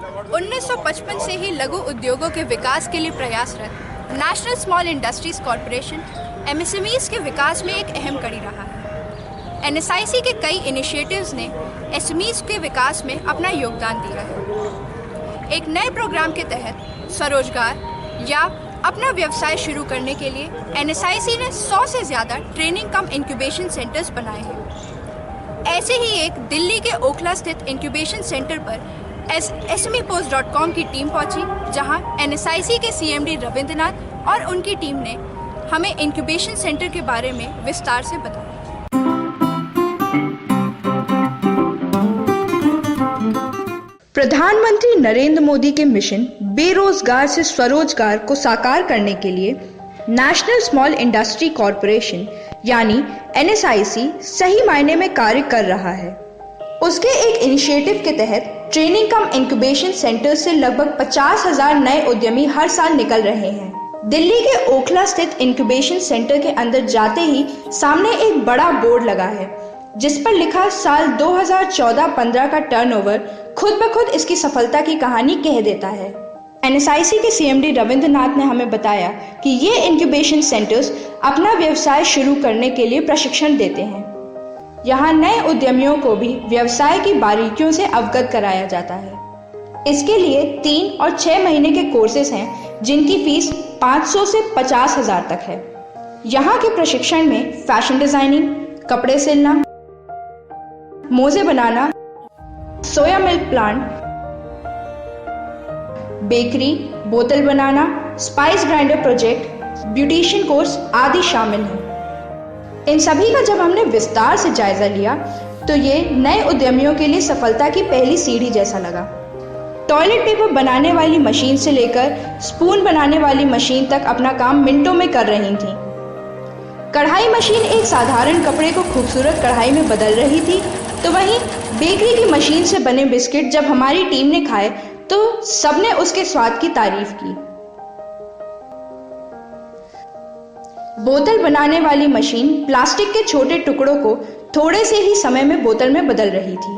1955 से ही लघु उद्योगों के विकास के लिए प्रयासरत national small industries corporation MSMEs के विकास में एक अहम कड़ी रहा है। NSIC के कई इनिशिएटिव्स ने SMEs के विकास में अपना योगदान दिया है। एक नए प्रोग्राम के तहत स्वरोजगार या अपना व्यवसाय शुरू करने के लिए NSIC ने 100 से ज़्यादा ट्रेनिंग कम इंक्यूबेशन सेंटर्स बनाए हैं। ऐसे ही एक दिल्ली के ओखला स्थित इंक्यूबेशन सेंटर पर SMEpost.com की टीम पहुंची, जहां NSIC के CMD रविंद्रनाथ और उनकी टीम ने हमें इंक्यूबेशन सेंटर के बारे में विस्तार से बताया। प्रधानमंत्री नरेंद्र मोदी के मिशन बेरोजगार से स्वरोजगार को साकार करने के लिए नेशनल स्मॉल इंडस्ट्री कॉरपोरेशन यानी NSIC सही मायने में कार्य कर रहा है। उसके एक इनिशिएटिव के तहत ट्रेनिंग कम इंक्यूबेशन सेंटर से लगभग 50,000 नए उद्यमी हर साल निकल रहे हैं। दिल्ली के ओखला स्थित इंक्यूबेशन सेंटर के अंदर जाते ही सामने एक बड़ा बोर्ड लगा है, जिस पर लिखा साल 2014-15 का टर्नओवर खुद ब खुद इसकी सफलता की कहानी कह देता है। NSIC के CMD रविंद्रनाथ ने हमें बताया कि ये इंक्यूबेशन सेंटर्स अपना व्यवसाय शुरू करने के लिए प्रशिक्षण देते हैं। यहाँ नए उद्यमियों को भी व्यवसाय की बारीकियों से अवगत कराया जाता है। इसके लिए 3 और 6 महीने के कोर्सेज हैं, जिनकी फीस 500 से 50,000 तक है। यहाँ के प्रशिक्षण में फैशन डिजाइनिंग, कपड़े सिलना, मोजे बनाना, सोया मिल्क प्लांट, बेकरी, बोतल बनाना, spice grinder project, beautician course आदि शामिल हैं। इन सभी का जब हमने विस्तार से जायजा लिया तो ये नए उद्यमियों के लिए सफलता की पहली सीढ़ी जैसा लगा। टॉयलेट पेपर बनाने वाली मशीन से लेकर स्पून बनाने वाली मशीन तक अपना काम मिनटों में कर रही थी। कढ़ाई मशीन एक साधारण कपड़े को खूबसूरत कढ़ाई में बदल रही थी, तो वहीं बेकरी की मशीन से बने बिस्किट जब हमारी टीम ने खाए तो सबने उसके स्वाद की तारीफ की। बोतल बनाने वाली मशीन प्लास्टिक के छोटे टुकड़ों को थोड़े से ही समय में बोतल में बदल रही थी।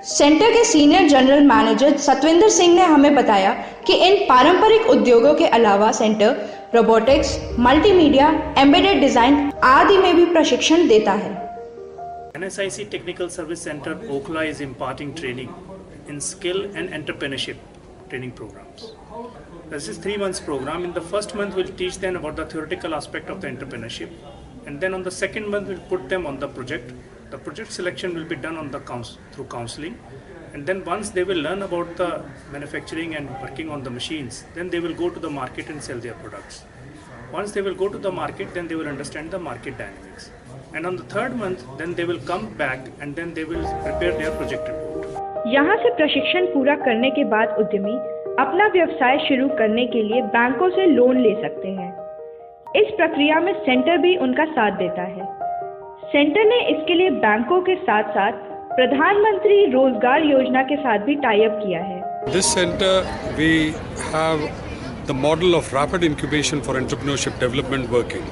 सेंटर के senior general manager Satwinder Singh ने हमें बताया कि इन पारंपरिक उद्योगों के अलावा centre robotics, multimedia, embedded design आदि में भी प्रशिक्षण देता है। NSIC Technical Service Center Okhla is imparting training in skill and entrepreneurship training programs. This is 3 months program. In the first month we'll teach them about the theoretical aspect of the entrepreneurship, and then on the second month we'll put them on the project. The project selection will be done on the through counseling, and then once they will learn about the manufacturing and working on the machines, then they will go to the market and sell their products. Once they will go to the market, then they will understand the market dynamics, and on the third month then they will come back and then they will prepare their project report. यहाँ से प्रशिक्षण पूरा करने के बाद उद्यमी अपना व्यवसाय शुरू करने के लिए बैंकों से लोन ले सकते हैं। इस प्रक्रिया में सेंटर भी उनका साथ देता है। सेंटर ने इसके लिए बैंकों के साथ साथ प्रधानमंत्री रोजगार योजना के साथ भी टाई अप किया है। This center we have the model of rapid incubation for entrepreneurship development working.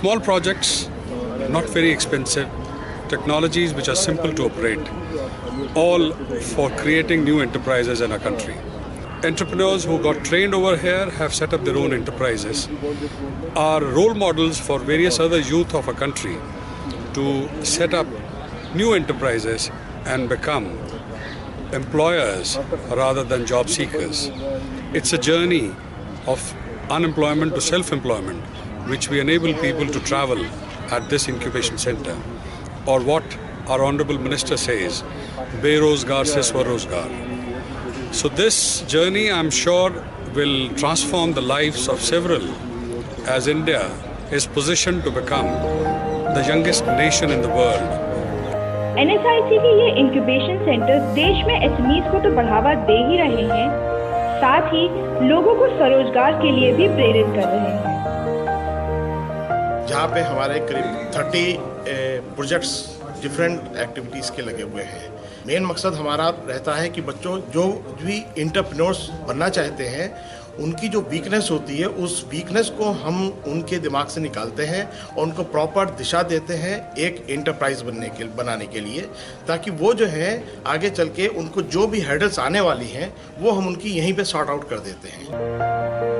Small projects, not very expensive, technologies which are simple to operate, all for creating new enterprises in our country. Entrepreneurs who got trained over here have set up their own enterprises, are role models for various other youth of our country to set up new enterprises and become employers rather than job seekers. It's a journey of unemployment to self-employment, which we enable people to travel at this incubation center, or what our Honorable Minister says, Berozgar se Swarozgar. So this journey, I'm sure, will transform the lives of several, as India is positioned to become the youngest nation in the world. NSIC के ये incubation centre देश में SMEs को तो बढ़ावा दे ही रहे हैं, साथ ही लोगों को स्वरोजगार के लिए भी प्रेरित कर रहे हैं। जहाँ पे हमारे करीब 30 प्रोजेक्ट्स डिफरेंट एक्टिविटीज़ के लगे हुए हैं। मेन मकसद हमारा रहता है कि बच्चों जो भी एंटरप्रेन्योर्स बनना चाहते हैं उनकी जो वीकनेस होती है उस वीकनेस को हम उनके दिमाग से निकालते हैं और उनको प्रॉपर दिशा देते हैं एक एंटरप्राइज बनाने के लिए, ताकि वो जो है आगे चल के उनको जो भी हैडल्स आने वाली हैं वो हम उनकी यहीं पे सॉर्ट आउट कर देते हैं।